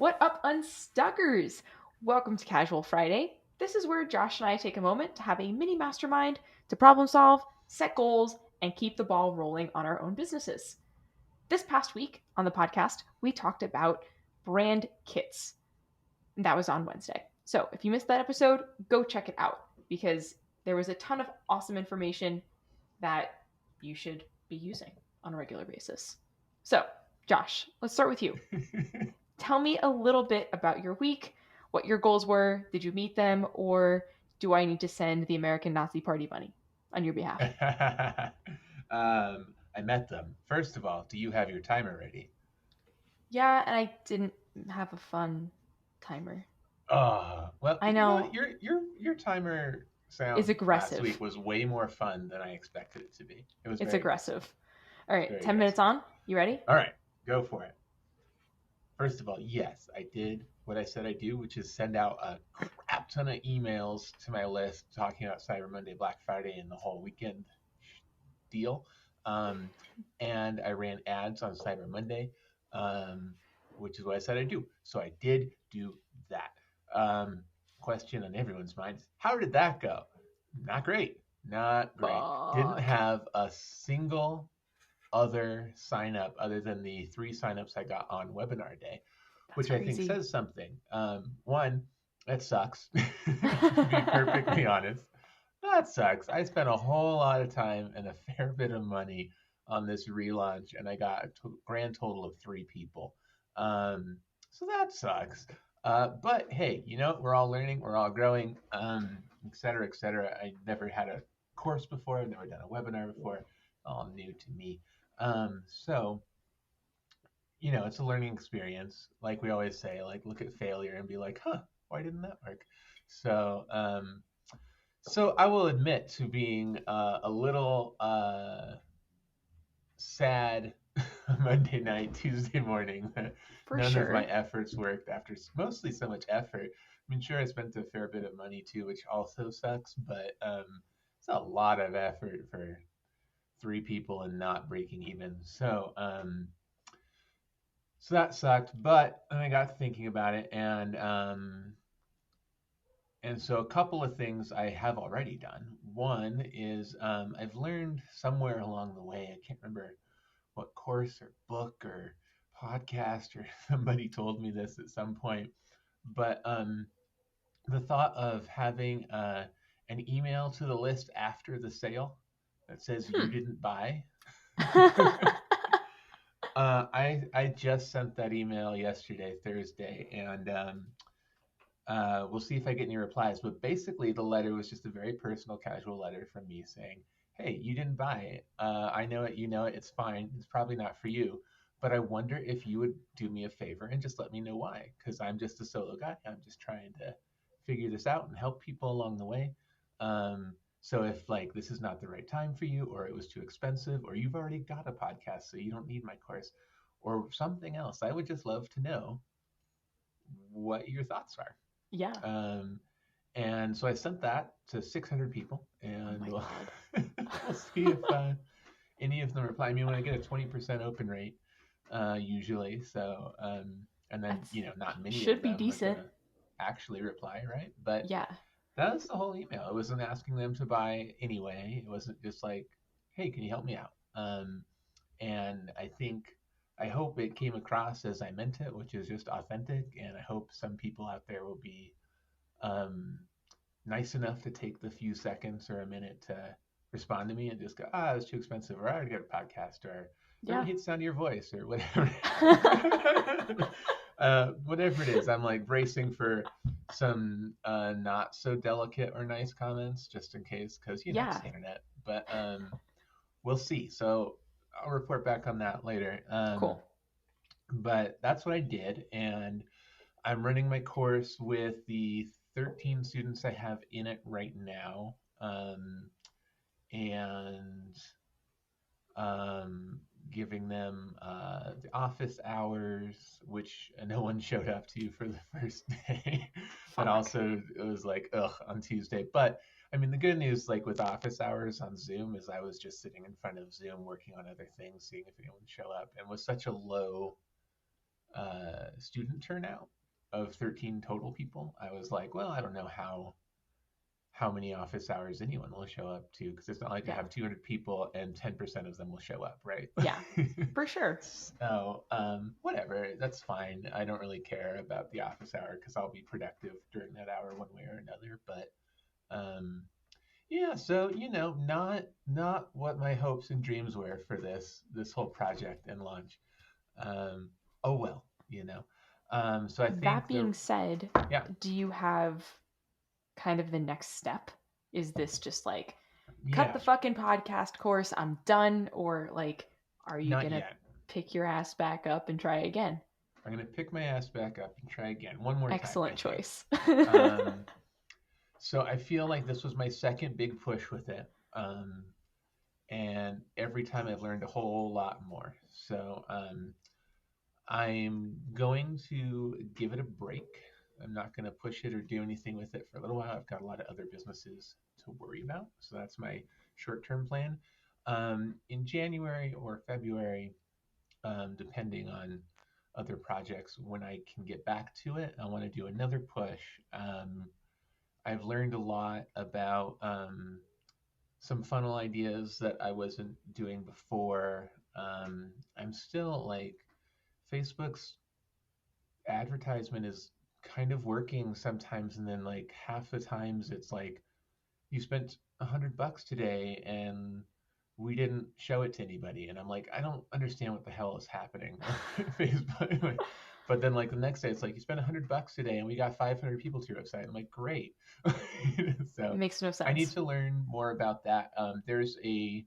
What up, Unstuckers? Welcome to Casual Friday. This is where Josh and I take a moment to have a mini mastermind to problem solve, set goals, and keep the ball rolling on our own businesses. This past week on the podcast, we talked about brand kits. And that was on Wednesday. So if you missed that episode, go check it out because there was a ton of awesome information that you should be using on a regular basis. So, Josh, let's start with you. Tell me a little bit about your week, what your goals were. Did you meet them, or do I need to send the American Nazi Party money on your behalf? I met them. First of all, do you have your timer ready? Yeah, and I didn't have a fun timer. Oh, well, I you know what? know Your timer it's sound last week aggressive. was way more fun than I expected it to be. It was It's very aggressive. aggressive. All right, Very 10 minutes aggressive. on. You ready? All right, go for it. First of all, yes, I did what I said I do, which is send out a crap ton of emails to my list talking about Cyber Monday, Black Friday, and the whole weekend deal. Um, and I ran ads on Cyber Monday, um, which is what I said I'd do. So I did do that. Question on everyone's mind: how did that go? Not great. Not great. Didn't Fuck. have a single other sign up other than the 3 signups I got on webinar day, That's which I think crazy. says something. One, that sucks, to be perfectly honest. That sucks. I spent a whole lot of time and a fair bit of money on this relaunch, and I got a grand total of 3 people. Um, so that sucks. But hey, we're all learning, we're all growing, et cetera, et cetera. I never had a course before, I've never done a webinar before, all new to me. So, it's a learning experience. Like we always say, like look at failure and be like, huh, why didn't that work? So I will admit to being a little sad Monday night, Tuesday morning that For none of my sure. efforts worked after mostly so much effort. I mean, sure, I spent a fair bit of money too, which also sucks, but it's a lot of effort for 3 people and not breaking even. So that sucked, but I got thinking about it, and so a couple of things I have already done. One is I've learned somewhere along the way, I can't remember what course or book or podcast or somebody told me this at some point, but the thought of having an email to the list after the sale that says you Hmm. didn't buy. I just sent that email yesterday, Thursday, and we'll see if I get any replies. But basically, the letter was just a very personal, casual letter from me saying, "Hey, you didn't buy it. I know it. You know it. It's fine. It's probably not for you. But I wonder if you would do me a favor and just let me know why. Because I'm just a solo guy. I'm just trying to figure this out and help people along the way. So if like this is not the right time for you, or it was too expensive, or you've already got a podcast, so you don't need my course, or something else, I would just love to know what your thoughts are." Yeah. Um, and so I sent that to 600 people, Oh and my we'll, god. we'll see if any of them reply. I mean, when I get a 20% open rate, usually, and then, That's not many of should be them are going decent. to actually reply, right? But Yeah. that was the whole email. It wasn't asking them to buy anyway. It wasn't just like, hey, can you help me out? And I hope it came across as I meant it, which is just authentic. And I hope some people out there will be um, nice enough to take the few seconds or a minute to respond to me and just go, it's too expensive, or I already got a podcast, or I really Yeah. hate the sound of your voice, or whatever. Whatever it is, I'm like bracing for some not so delicate or nice comments just in case, because it's Yeah. the internet. But we'll see. So I'll report back on that later. Cool. But that's what I did, and I'm running my course with the 13 students I have in it right now, and um, giving them the office hours, which no one showed up to for the first day. But Fuck. also, it was like, ugh, on Tuesday. But I mean, the good news, like with office hours on Zoom, is I was just sitting in front of Zoom working on other things, seeing if anyone would show up, and with such a low student turnout of 13 total people, I was like, well, I don't know how many office hours anyone will show up to, because it's not like I Yeah. have 200 people and 10% of them will show up, right? Yeah. For sure. So whatever, that's fine. I don't really care about the office hour because I'll be productive during that hour one way or another. But um, yeah, so not what my hopes and dreams were for this whole project and launch. Um, oh well, you know. So I That think being said, yeah, do you have kind of the next step? Is this just like cut yeah, the fucking podcast course, I'm done? Or like, are you not gonna yet. pick your ass back up and try again? I'm gonna pick my ass back up and try again one more time, I Excellent think. choice. Um, so I feel like this was my second big push with it. And every time I've learned a whole lot more. So I'm going to give it a break. I'm not going to push it or do anything with it for a little while. I've got a lot of other businesses to worry about. So that's my short term plan. In January or February, depending on other projects, when I can get back to it, I want to do another push. I've learned a lot about some funnel ideas that I wasn't doing before. I'm still like, Facebook's advertisement is kind of working sometimes, and then like half the times it's like you spent $100 today and we didn't show it to anybody, and I'm like, I don't understand what the hell is happening on Facebook. But then like the next day it's like you spent $100 today and we got 500 people to your website. I'm like, great. So Makes no I need sense. to learn more about that. There's a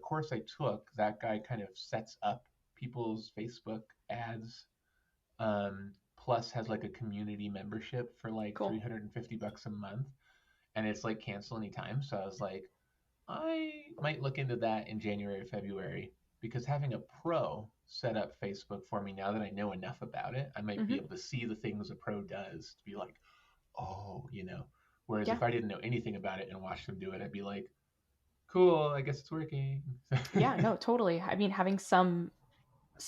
course I took. That guy kind of sets up people's Facebook ads, plus has like a community membership for like Cool. $350 a month, and it's like cancel anytime. So I was like, I might look into that in January or February, because having a pro set up Facebook for me, now that I know enough about it, I might be Mm-hmm. able to see the things a pro does to be like, oh, you know. Whereas Yeah. if I didn't know anything about it and watched them do it, I'd be like, cool, I guess it's working. Yeah, no, totally. I mean, having some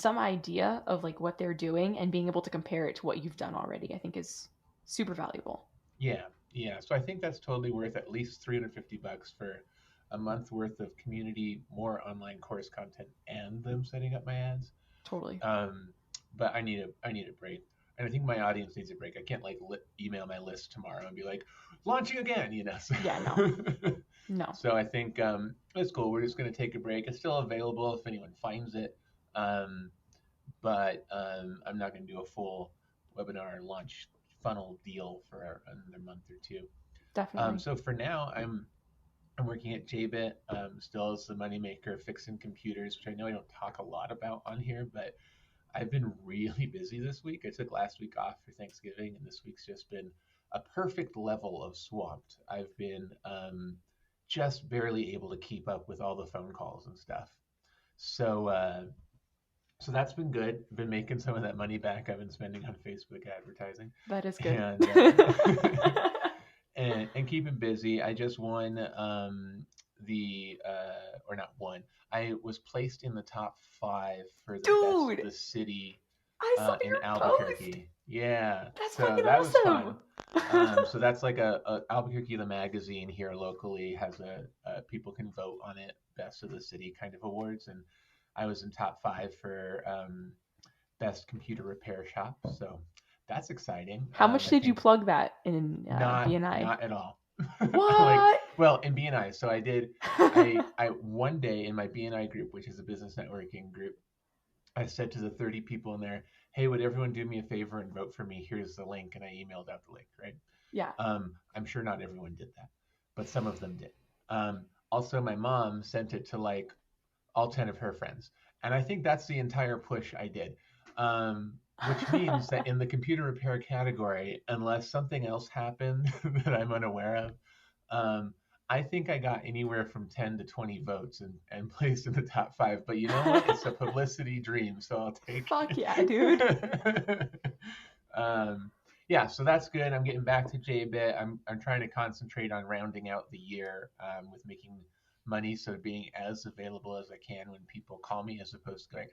idea of like what they're doing and being able to compare it to what you've done already, I think is super valuable. Yeah, yeah. So I think that's totally worth at least $350 for a month worth of community, more online course content, and them setting up my ads. Totally. Um, but I need a break, and I think my audience needs a break. I can't like email my list tomorrow and be like launching again, you know. So, Yeah, no. No. so I think it's cool. We're just gonna take a break. It's still available if anyone finds it, um, but I'm not gonna do a full webinar launch funnel deal for another month or two. Definitely. So for now, I'm working at JBit, still as the moneymaker, fixing computers, which I know I don't talk a lot about on here, but I've been really busy this week. I took last week off for Thanksgiving, and this week's just been a perfect level of swamped. I've been just barely able to keep up with all the phone calls and stuff. So so that's been good. Been making some of that money back I've been spending on Facebook advertising, That is good. and and keeping busy. I just won the or not won. I was placed in the top 5 for the best Dude, the city I saw in your post. Albuquerque. Yeah, That's so fucking that was fun. awesome. So that's like a Albuquerque, the magazine here locally has a people can vote on it, best of the city kind of awards, and I was in top 5 for best computer repair shop. So that's exciting. How much I did you think plug that in BNI? not at all. Like, What? well, in BNI. So I one day in my BNI group, which is a business networking group, I said to the 30 people in there, "Hey, would everyone do me a favor and vote for me? Here's the link." And I emailed out the link, right? Yeah. I'm sure not everyone did that, but some of them did. Also, my mom sent it to like all 10 of her friends. And I think that's the entire push I did. Which means that in the computer repair category, unless something else happened that I'm unaware of, um, I think I got anywhere from 10 to 20 votes and placed in the top 5. But you know what? It's a publicity dream, so I'll take Fuck yeah, dude. it. um, yeah, so that's good. I'm getting back to JBit. I'm trying to concentrate on rounding out the year with making money, so being as available as I can when people call me, as opposed to going,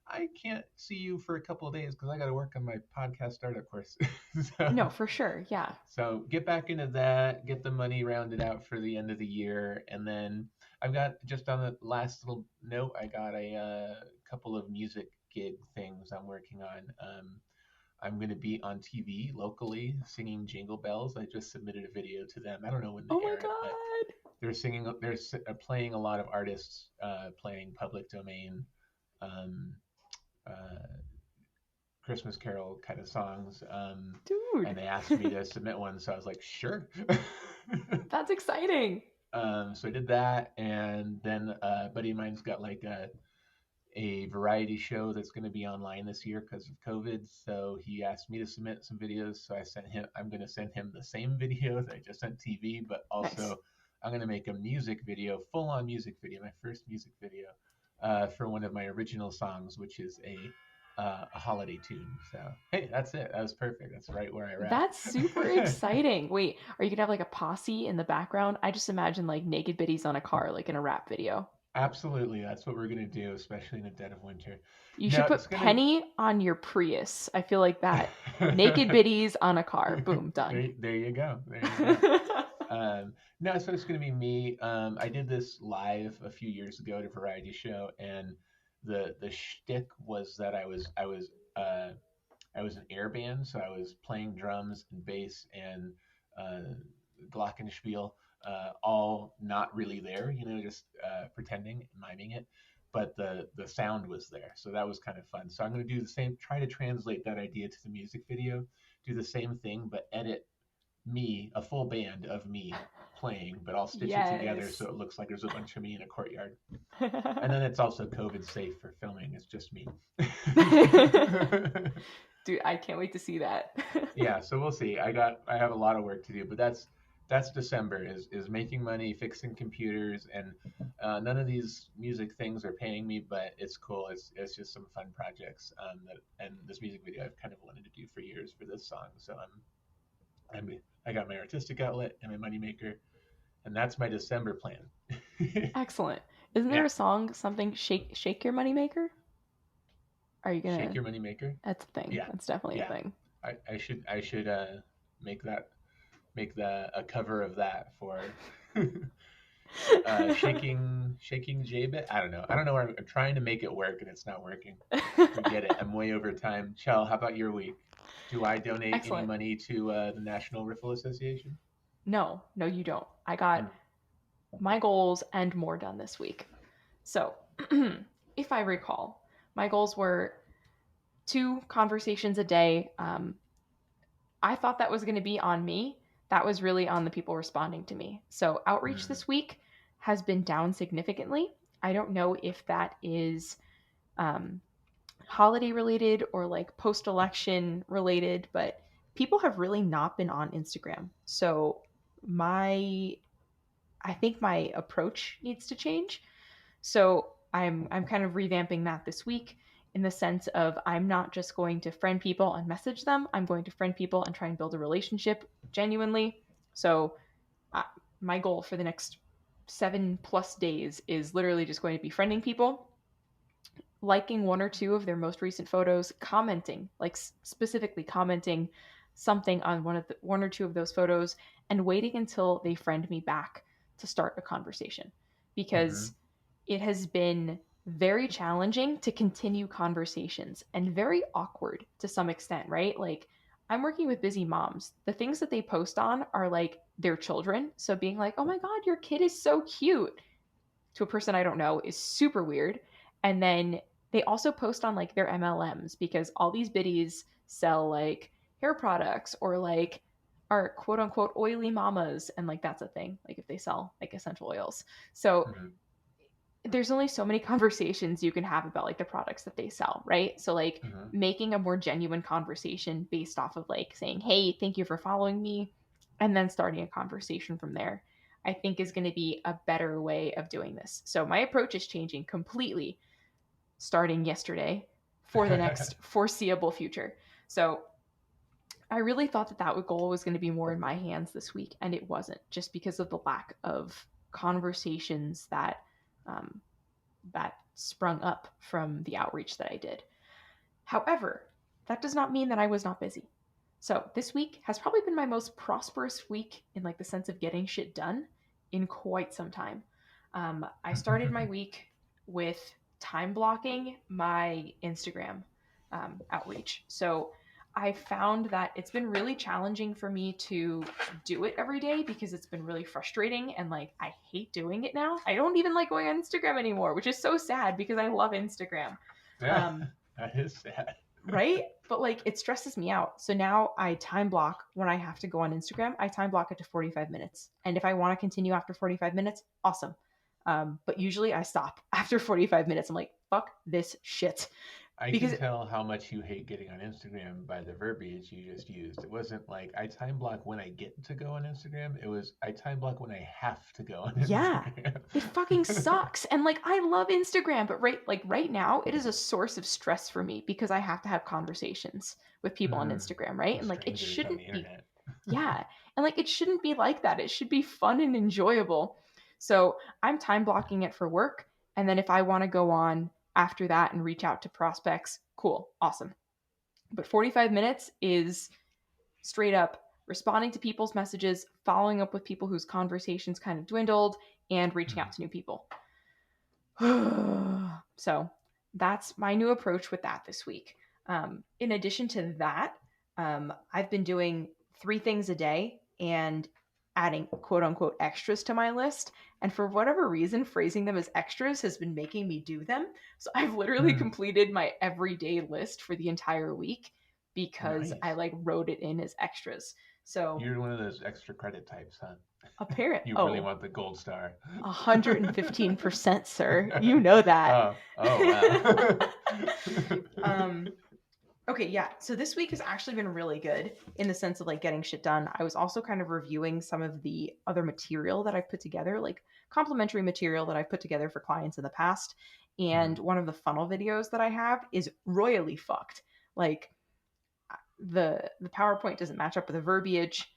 I can't see you for a couple of days because I got to work on my podcast startup course. No, for sure. Yeah. So get back into that, get the money rounded out for the end of the year, and then I've got just on the last little note, I got a couple of music gig things I'm working on. I'm going to be on TV locally singing Jingle Bells. I just submitted a video to them. I don't know when they Oh my air it, but God. they're singing. Playing a lot of artists playing public domain um, uh, Christmas Carol kind of songs. And Dude, they asked me to submit one, so I was like, sure. that's exciting. So I did that, and then a buddy of mine's got like a variety show that's going to be online this year because of COVID. So he asked me to submit some videos. So I sent him. I'm going to send him the same video that I just sent TV, but Nice. also I'm going to make a music video, full-on music video, my first music video for one of my original songs, which is a holiday tune. So hey, that's it. That was perfect. That's right where I That's super wrap. exciting. Wait, are you gonna have like a posse in the background? I just imagine like naked biddies on a car, like in a rap video. Absolutely, that's what we're gonna do, especially in the dead of winter. You No, should it's put gonna. Penny on your Prius. I feel like that. Naked biddies on a car. Boom, done. There you go. There you go. No, so it's going to be me. I did this live a few years ago at a variety show, and the shtick was that uh, I was an air band, so I was playing drums and bass and glockenspiel, all not really there, just pretending, miming it. But the sound was there, so that was kind of fun. So I'm going to do the same, try to translate that idea to the music video, do the same thing, but edit me, a full band of me playing, but I'll stitch it together so Yes. it looks like there's a bunch of me in a courtyard. And then it's also COVID safe for filming. It's just me. Dude, I can't wait to see that. Yeah, so we'll see. I have a lot of work to do, but that's December is making money, fixing computers, and none of these music things are paying me, but it's cool. It's just some fun projects that and this music video I've kind of wanted to do for years for this song. So I'm I got my artistic outlet and my moneymaker, and that's my December plan. Excellent. Isn't there Yeah, a song, something shake your moneymaker? Are you shake gonna? your moneymaker. That's a thing. Yeah, That's definitely a yeah. thing. I should make that make the a cover of that for shaking JBit. I don't know where I'm trying to make it work and it's not working. Forget it. I'm way over time. Chell, how about your week? Do I donate any Excellent. money to the National Riffle Association? No, no, you don't. I got my goals and more done this week. So, if I recall, my goals were 2 conversations a day. I thought that was going to be on me. That was really on the people responding to me. So, outreach Mm, this week has been down significantly. I don't know if that is um, holiday related or like post election related, but people have really not been on Instagram. So, my I think my approach needs to change. So I'm kind of revamping that this week in the sense of I'm not just going to friend people and message them. I'm going to friend people and try and build a relationship genuinely. So uh, my goal for the next 7+ days is literally just going to be friending people, liking 1 or 2 of their most recent photos, commenting, like specifically commenting something on 1 or 2 of those photos, and waiting until they friend me back to start a conversation. mm-hmm, Because it has been very challenging to continue conversations and very awkward to some extent, right? Like, I'm working with busy moms. The things that they post on are like their children. So being like, oh my God, your kid is so cute to a person I don't know is super weird. And then they also post on like their MLMs because all these biddies sell like hair products or like are quote unquote oily mamas. And like that's a thing, like if they sell like essential oils. So mm-hmm, there's only so many conversations you can have about like the products that they sell, right? So like mm-hmm, making a more genuine conversation based off of like saying, "Hey, thank you for following me," and then starting a conversation from there. I think is going to be a better way of doing this. So my approach is changing completely starting yesterday for the next foreseeable future. So I really thought that that goal was going to be more in my hands this week, and it wasn't, just because of the lack of conversations that um, that sprung up from the outreach that I did. However, that does not mean that I was not busy. So this week has probably been my most prosperous week in like the sense of getting shit done in quite some time. I started my week with time blocking my Instagram outreach. So I found that it's been really challenging for me to do it every day because it's been really frustrating and like I hate doing it now. I don't even like going on Instagram anymore, which is so sad because I love Instagram. Yeah, Um, that is sad. right? But like it stresses me out. So now I time block when I have to go on Instagram. I time block it to 45 minutes. And if I want to continue after 45 minutes, awesome. But usually I stop after 45 minutes. I'm like, fuck this shit. I can Because tell how much you hate getting on Instagram by the verbiage you just used. It wasn't like I time block when I get to go on Instagram. It was I time block when I have to go on yeah, Instagram. it fucking sucks. And like I love Instagram, but right now it is a source of stress for me because I have to have conversations with people on Mm, Instagram, right? with And like it strangers on shouldn't the be. internet. Yeah. And like it shouldn't be like that. It should be fun and enjoyable. So I'm time blocking it for work. And then if I want to go on after that and reach out to prospects, cool, awesome. But 45 minutes is straight up responding to people's messages, following up with people whose conversations kind of dwindled, and reaching Mm, out to new people. So that's my new approach with that this week. In addition to that, I've been doing 3 things a day and adding quote unquote extras to my list. And for whatever reason, phrasing them as extras has been making me do them. So I've literally mm, completed my everyday list for the entire week because I nice. like wrote it in as extras. So You're one of those extra credit types, huh? apparent, You really oh, want the gold star. 115%, sir. You know that. Oh wow. um, Okay, yeah. So this week has actually been really good in the sense of like getting shit done. I was also kind of reviewing some of the other material that I've put together, like complimentary material that I've put together for clients in the past. Mm, And one of the funnel videos that I have is royally fucked. Like the PowerPoint doesn't match up with the verbiage,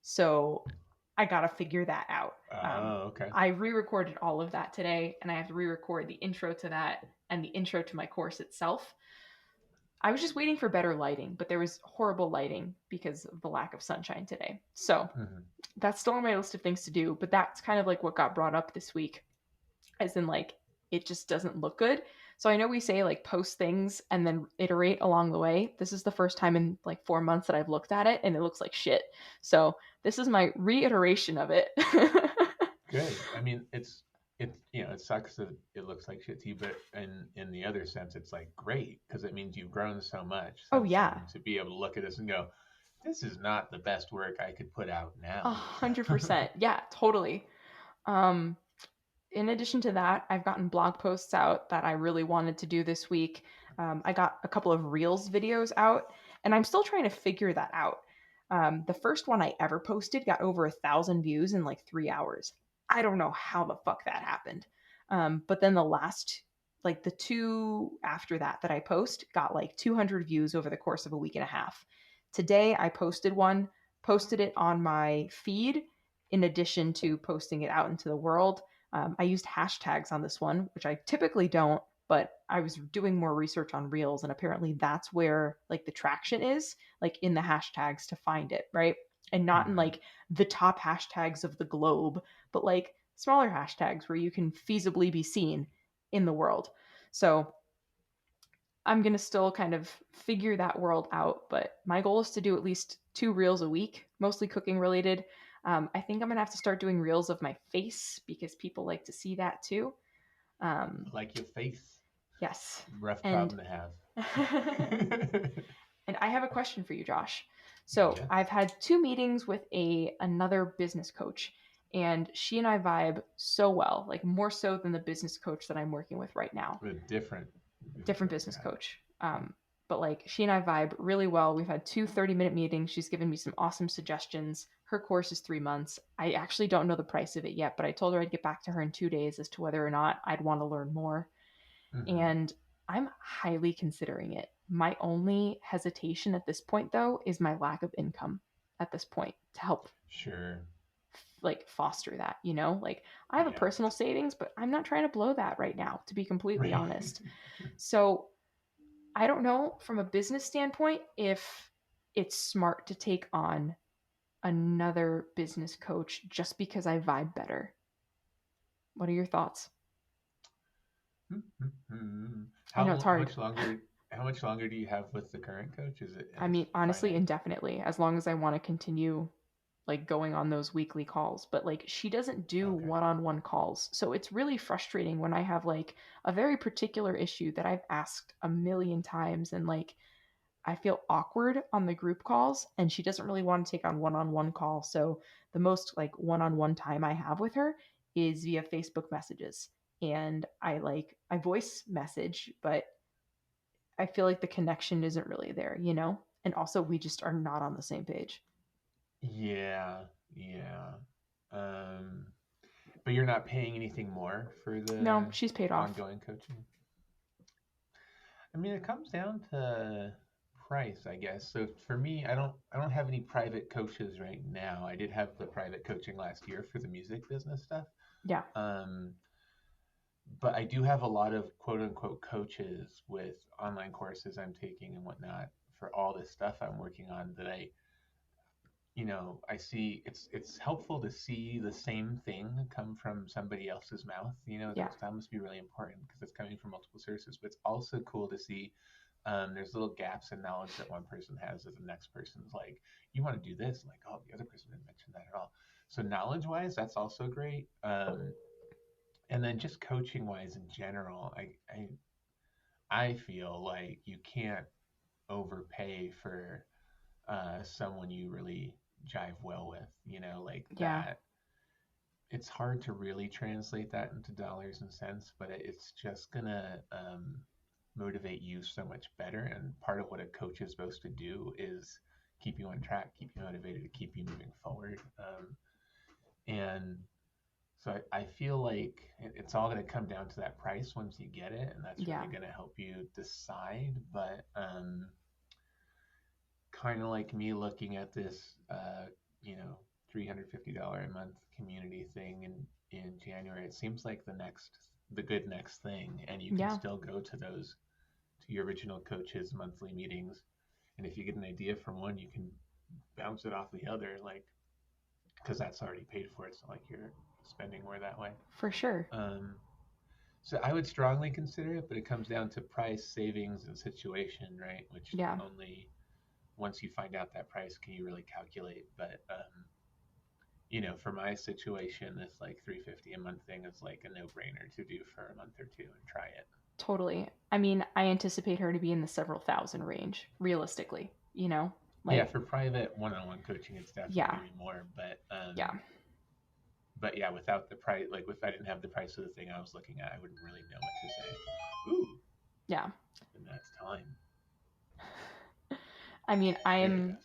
so I gotta figure that out. okay. I re-recorded all of that today, and I have to re-record the intro to that and the intro to my course itself. I was just waiting for better lighting, but there was horrible lighting because of the lack of sunshine today. So Mhm. that's still on my list of things to do, but that's kind of like what got brought up this week, as in like it just doesn't look good. So I know we say like post things and then iterate along the way. This is the first time in like 4 months that I've looked at it and it looks like shit. So this is my reiteration of it. Good. I mean, it's it sucks that it looks like shit to you, but in the other sense, it's like great because it means you've grown so much Oh since yeah, then to be able to look at this and go, this is not the best work I could put out a now. 100%. Yeah, totally. Um, in addition to that, I've gotten blog posts out that I really wanted to do this week. I got a couple of Reels videos out, and I'm still trying to figure that out. The first one I ever posted got over 1,000 views in like 3 hours. I don't know how the fuck that happened. But then the last, like the two after that I post, got like 200 views over the course of a week and a half. Today I posted one, posted it on my feed in addition to posting it out into the world. I used hashtags on this one, which I typically don't, but I was doing more research on Reels, and apparently that's where like the traction is, like in the hashtags to find it, right? And not in Hmm. like the top hashtags of the globe, but like smaller hashtags where you can feasibly be seen in the world. So I'm going to still kind of figure that world out, but my goal is to do at least 2 reels a week, mostly cooking related. I think I'm going to have to start doing reels of my face because people like to see that too. Um, Like your face, yes. rough And problem to have. and I have a question for you, Josh. So Yes. I've had 2 meetings with another business coach, and she and I vibe so well, like more so than the business coach that I'm working with right now. A different business Different coach. business Got it. coach. But like she and I vibe really well. We've had 2 30-minute meetings. She's given me some awesome suggestions. Her course is 3 months. I actually don't know the price of it yet, but I told her I'd get back to her in 2 days as to whether or not I'd want to learn more. Hmm. And I'm highly considering it. My only hesitation at this point, though, is my lack of income at this point to help. Sure. like foster that, you know? Like I have a Yeah. personal savings, but I'm not trying to blow that right now, to be completely Right. honest. So I don't know from a business standpoint if it's smart to take on another business coach just because I vibe better. What are your thoughts? I know it's How hard. much longer? How much longer do you have with the current coach? Is it I mean, honestly, finite? indefinitely, as long as I want to continue like going on those weekly calls. But like she doesn't do Okay. one-on-one calls. So it's really frustrating when I have like a very particular issue that I've asked a million times and like I feel awkward on the group calls and she doesn't really want to take on one-on-one call. So the most like one-on-one time I have with her is via Facebook messages. And I voice message, but I feel like the connection isn't really there, you know? And also we just are not on the same page. Yeah. Yeah. Um, but you're not paying anything more for No, the she's paid off. ongoing coaching? I mean, it comes down to price, I guess. So for me, I don't have any private coaches right now. I did have the private coaching last year for the music business stuff. Yeah. Um, but I do have a lot of quote unquote coaches with online courses I'm taking and whatnot for all this stuff I'm working on that I see it's helpful to see the same thing come from somebody else's mouth. Yeah. That must be really important because it's coming from multiple sources. But it's also cool to see there's little gaps in knowledge that one person has that the next person's like, you want to do this? Like, oh, the other person didn't mention that at all. So knowledge wise, that's also great. And then just coaching wise in general, I feel like you can't overpay for someone you really jive well with, like Yeah. that. It's hard to really translate that into dollars and cents, but it's just gonna motivate you so much better. And part of what a coach is supposed to do is keep you on track, keep you motivated, to keep you moving forward. And so I feel like it's all going to come down to that price once you get it, and that's Yeah. really going to help you decide. But kind of like me looking at this, $350 a month community thing in January, it seems like the good next thing, and you can Yeah. still go to your original coach's monthly meetings, and if you get an idea from one, you can bounce it off the other, like because that's already paid for. It's not like you're spending more that way. For sure. Um, so I would strongly consider it, but it comes down to price, savings, and situation, right? Which Yeah. only once you find out that price can you really calculate. But for my situation, this like 350 a month thing is like a no-brainer to do for a month or two and try it. Totally. I mean, I anticipate her to be in the several thousand range, realistically, you know? Yeah, Like, for private one-on-one coaching, it's definitely yeah. gonna be more. Yeah. But yeah, without the price, like if I didn't have the price of the thing I was looking at, I wouldn't really know what to say. Ooh, Yeah. and that's time. I mean, There it goes.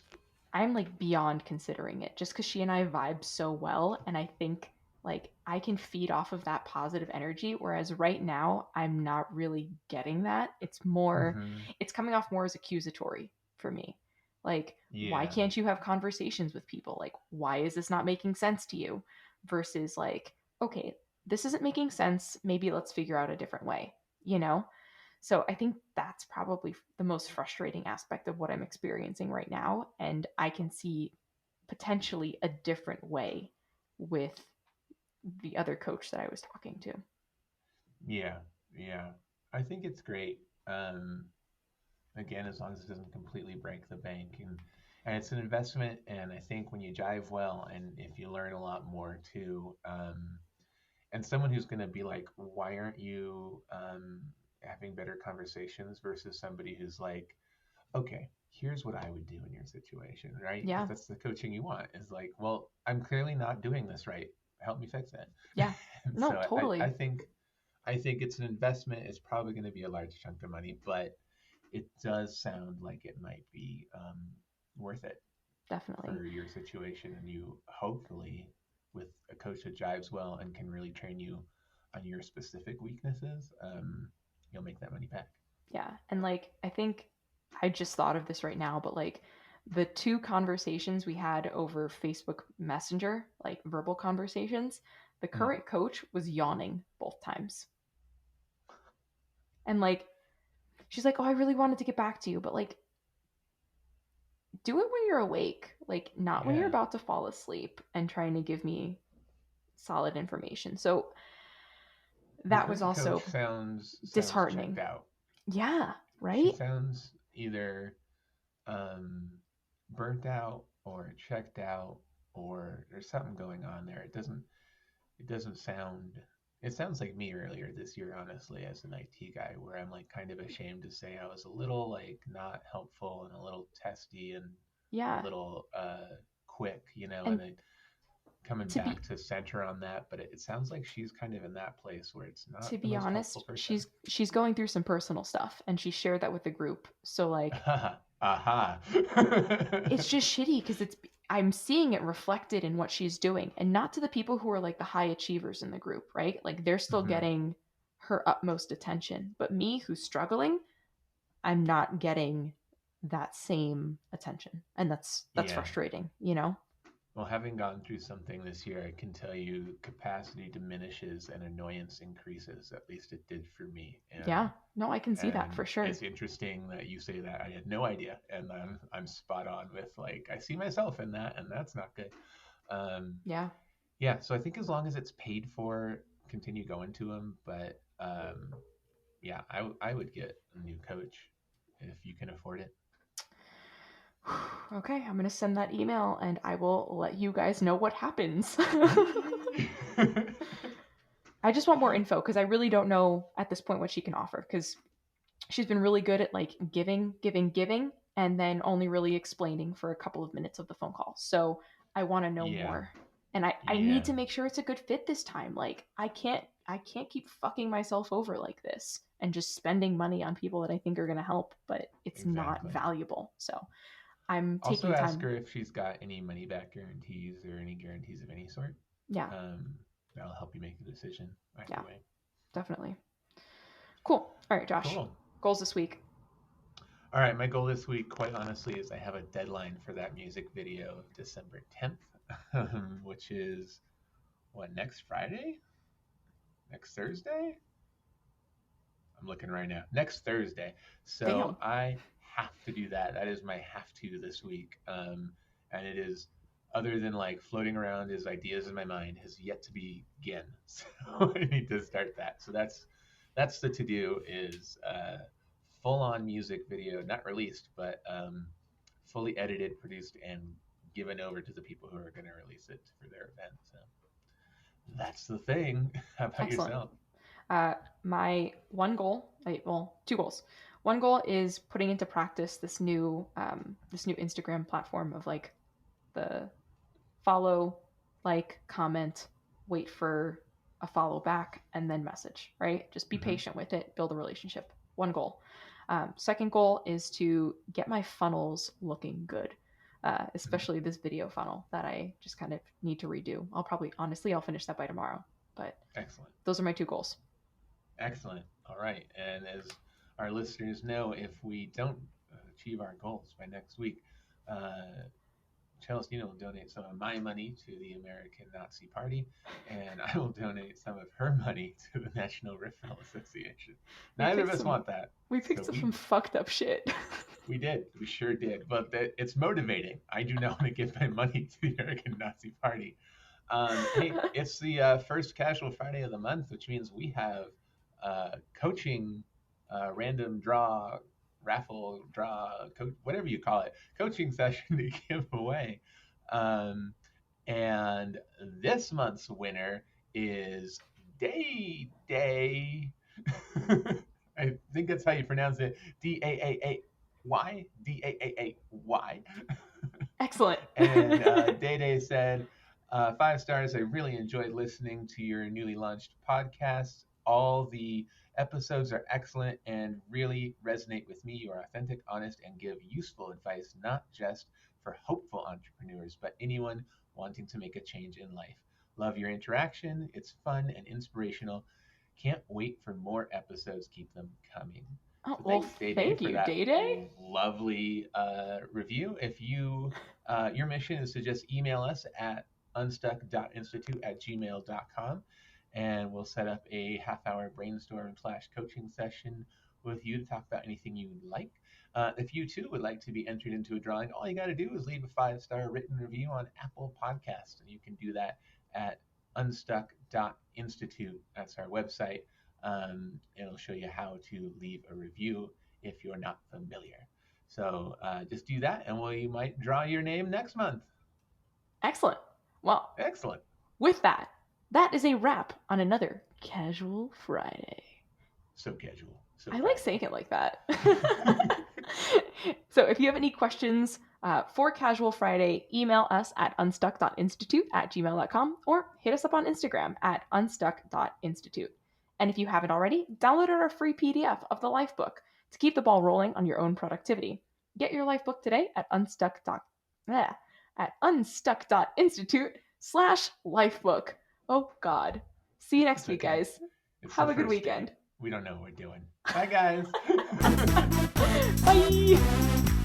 I'm like beyond considering it just because she and I vibe so well. And I think like I can feed off of that positive energy. Whereas right now, I'm not really getting that. Mm-hmm. It's coming off more as accusatory for me. Like, why Yeah. can't you have conversations with people? Like, why is this not making sense to you? Versus like, okay, this isn't making sense. Maybe let's figure out a different way, you know? So I think that's probably the most frustrating aspect of what I'm experiencing right now. And I can see potentially a different way with the other coach that I was talking to. Yeah. Yeah. I think it's great. Um, Again, as long as it doesn't completely break the bank, and it's an investment. And I think when you jive well, and if you learn a lot more too, and someone who's going to be like, why aren't you having better conversations versus somebody who's like, okay, here's what I would do in your situation, right? Because Yeah. that's the coaching you want. Is like, well, I'm clearly not doing this right. Help me fix it. Yeah. And No, so totally. I think it's an investment. It's probably going to be a large chunk of money, but it does sound like it might be worth it Definitely. for your situation. And you hopefully, with a coach that jives well and can really train you on your specific weaknesses, you'll make that money back. Yeah. And like, I think I just thought of this right now, but like, The two conversations we had over Facebook Messenger, like verbal conversations, the Mm. current coach was yawning both times. And like, she's like, "Oh, I really wanted to get back to you, but like, do it when you're awake, like, not when you're Yeah. about to fall asleep and trying to give me solid information." So The that was current coach also sounds checked disheartening. out. Yeah, She right? sounds either um, burnt out or checked out, or there's something going on there. It doesn't sound. It sounds like me earlier this year, honestly, as an IT guy, where I'm like kind of ashamed to say I was a little like not helpful and a little testy and a Yeah. little quick, you know, And and it, coming to be back to center on that. But it sounds like she's kind of in that place where it's to not the be most helpful honest, person. she's going through some personal stuff and she shared that with the group. So like Aha. it's just shitty because it's I'm seeing it reflected in what she's doing and not to the people who are like the high achievers in the group, right? Like they're still Hmm. getting her utmost attention, but me who's struggling, I'm not getting that same attention. And that's Yeah. frustrating, you know? Well, having gone through something this year, I can tell you capacity diminishes and annoyance increases. At least it did for me. Yeah. No, I can see that And for sure. it's interesting that you say that. I had no idea, and I'm spot on with like I see myself in that, and that's not good. Um, Yeah. yeah, so I think as long as it's paid for, continue going to them. But yeah, I would get a new coach if you can afford it. Okay, I'm going to send that email and I will let you guys know what happens. Yee! I just want more info because I really don't know at this point what she can offer because she's been really good at like giving, and then only really explaining for a couple of minutes of the phone call. So I want to know Yeah, more. And I need yeah, to make sure it's a good fit this time. Like I can't keep fucking myself over like this and just spending money on people that I think are gonna help, but it's not exactly. valuable. So I'm Also, taking ask time. her if she's got any money back guarantees or any guarantees of any sort. Yeah, Um, that'll help you make a decision either yeah, way. definitely. Cool. All right, Josh. Cool. Goals this week. All right, my goal this week, quite honestly, is I have a deadline for that music video of December 10th, which is what, next Friday? Next Thursday? I'm looking right now. Next Thursday. Damn. So I have to do that. That is my have to this week. And it is, other than like floating around as ideas in my mind, has yet to begin. So I need to start that. So that's the to do is full on music video, not released, but fully edited, produced, and given over to the people who are going to release it for their event. So that's the thing. How about Excellent. yourself? Uh, my one goal, well, two goals. One goal is putting into practice this new Instagram platform of like the follow, like, comment, wait for a follow back, and then message. Right? Just be Hmm. patient with it. Build a relationship. One goal. Second goal is to get my funnels looking good. Especially this video funnel that I just kind of need to redo. I'll finish that by tomorrow. But Excellent. those are my two goals. Excellent. All right. And as our listeners know, if we don't achieve our goals by next week, uh, Celestina will donate some of my money to the American Nazi Party, and I will donate some of her money to the National Riffraff Association. We Neither of picked us some want that. we So picked some fucked up shit. we did. We sure did. But it's motivating. I do not want to give my money to the American Nazi Party. Hey, it's the first Casual Friday of the month, which means we have coaching, random draw, raffle draw, whatever you call it, coaching session to give away. Um, and this month's winner is Day Day. I think that's how you pronounce it. Daay. Daay. Excellent. And Day Day said, 5 stars. I really enjoyed listening to your newly launched podcast. All the episodes are excellent and really resonate with me. You are authentic, honest, and give useful advice, not just for hopeful entrepreneurs, but anyone wanting to make a change in life. Love your interaction. It's fun and inspirational. Can't wait for more episodes. Keep them coming. Oh, So well, thanks, Day Day, thank for you, that Day Day. lovely review. If your mission is to just email us at unstuck.institute@gmail.com, and we'll set up a half-hour brainstorm slash coaching session with you to talk about anything you like. If you too would like to be entered into a drawing, all you got to do is leave a 5-star written review on Apple Podcasts, and you can do that at unstuck.institute. That's our website. It'll show you how to leave a review if you're not familiar. So just do that, and we might draw your name next month. Excellent. Well, Excellent. with that, that is a wrap on another Casual Friday. So casual. So I Friday. like saying it like that. So if you have any questions for Casual Friday, email us at unstuck.institute@gmail.com or hit us up on Instagram at unstuck.institute. And if you haven't already, download our free PDF of the Life Book to keep the ball rolling on your own productivity. Get your Life Book today at unstuck.institute/lifebook. Oh God. See you next It's week, okay. guys. It's Have the a good first day. weekend. We don't know what we're doing. Bye, guys. Bye.